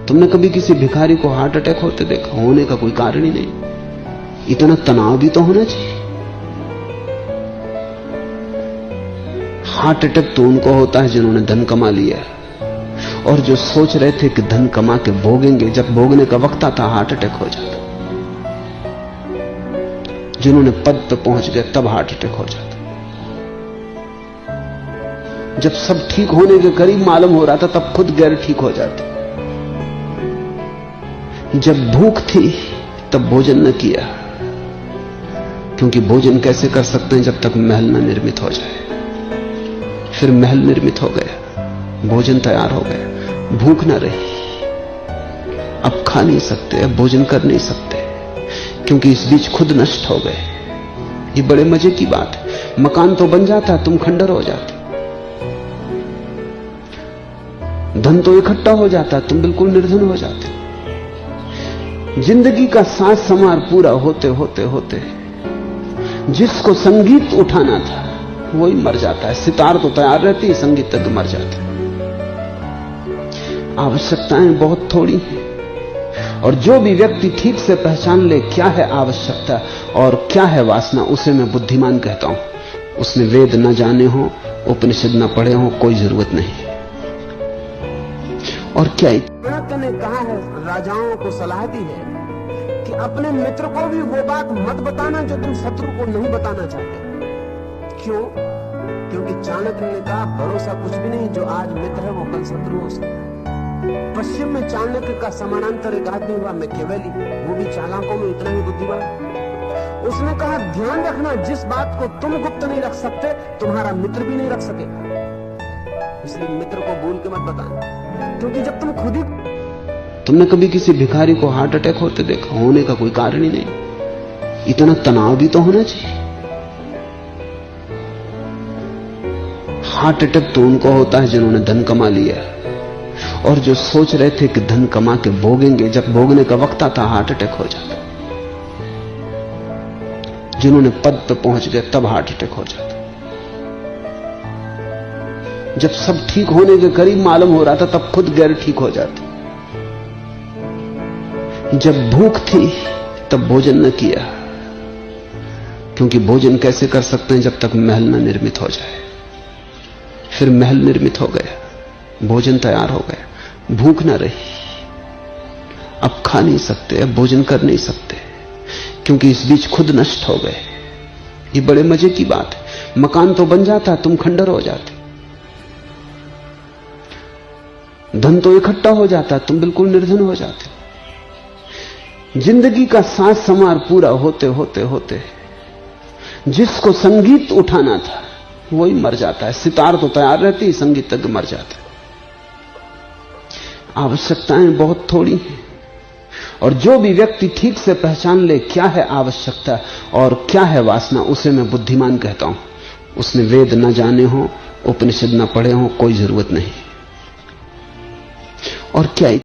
तुमने कभी किसी भिखारी को हार्ट अटैक होते देखा? होने का कोई कारण ही नहीं। इतना तनाव भी तो होना चाहिए। हार्ट अटैक तो उनको होता है जिन्होंने धन कमा लिया, और जो सोच रहे थे कि धन कमा के भोगेंगे, जब भोगने का वक्त आता हार्ट अटैक हो जाता। जिन्होंने पद पे पहुंच गए तब हार्ट अटैक हो जाता। जब सब ठीक होने के करीब मालूम हो रहा था तब खुद गैर ठीक हो जाते। जब भूख थी तब भोजन न किया, क्योंकि भोजन कैसे कर सकते हैं जब तक महल न निर्मित हो जाए। फिर महल निर्मित हो गया, भोजन तैयार हो गया, भूख न रही। अब खा नहीं सकते, अब भोजन कर नहीं सकते, क्योंकि इस बीच खुद नष्ट हो गए। ये बड़े मजे की बात है। मकान तो बन जाता, तुम खंडर हो जाते। धन तो इकट्ठा हो जाता, तुम बिल्कुल निर्धन हो जाते। जिंदगी का साज समार पूरा होते होते होते जिसको संगीत उठाना था वही मर जाता है। सितार तो तैयार रहती है, संगीत तक मर जाते। आवश्यकताएं बहुत थोड़ी हैं, और जो भी व्यक्ति ठीक से पहचान ले क्या है आवश्यकता और क्या है वासना, उसे मैं बुद्धिमान कहता हूं। उसने वेद न जाने हो, उपनिषद न पढ़े हो, कोई जरूरत नहीं। और क्या गणत ने कहा है, राजाओं को सलाह दी है कि अपने मित्र को भी वो बात मत बताना जो तुम शत्रु को नहीं बताना चाहते। क्यों? क्योंकि चाणक्य ने कहा भरोसा कुछ भी नहीं, जो आज मित्र है वो कल शत्रु हो सकता है। पश्चिम में चाणक्य का समानांतर एक आदमी हुआ मैकियावेली, वो भी चालाकों में उतना ही बुद्धिमान। उसने कहा ध्यान रखना, जिस बात को तुम गुप्त नहीं रख सकते तुम्हारा मित्र भी नहीं रख सकेगा। इसलिए मित्र को भूल के मत बताना, क्योंकि जब तुम खुद ही। तुमने कभी किसी भिखारी को हार्ट अटैक होते देखा? होने का कोई कारण ही नहीं। इतना तनाव भी तो होना चाहिए। हार्ट अटैक तो उनको होता है जिन्होंने धन कमा लिया, और जो सोच रहे थे कि धन कमा के भोगेंगे, जब भोगने का वक्त आता हार्ट अटैक हो जाता। जिन्होंने पद पे पहुंच गए तब हार्ट अटैक हो जाता। जब सब ठीक होने के करीब मालूम हो रहा था तब खुद गैर ठीक हो जाते। जब भूख थी तब भोजन न किया, क्योंकि भोजन कैसे कर सकते हैं जब तक महल न निर्मित हो जाए। फिर महल निर्मित हो गया, भोजन तैयार हो गया, भूख न रही। अब खा नहीं सकते, अब भोजन कर नहीं सकते, क्योंकि इस बीच खुद नष्ट हो गए। ये बड़े मजे की बात है। मकान तो बन जाता, तुम खंडर हो जाते। धन तो इकट्ठा हो जाता, तुम बिल्कुल निर्धन हो जाते। जिंदगी का साज समार पूरा होते होते होते जिसको संगीत उठाना था वही मर जाता है। सितार तो तैयार रहती है, संगीत तक मर जाता है। आवश्यकताएं बहुत थोड़ी हैं, और जो भी व्यक्ति ठीक से पहचान ले क्या है आवश्यकता और क्या है वासना, उसे मैं बुद्धिमान कहता हूं। उसने वेद न जाने हो, उपनिषद न पढ़े हो, कोई जरूरत नहीं। और क्या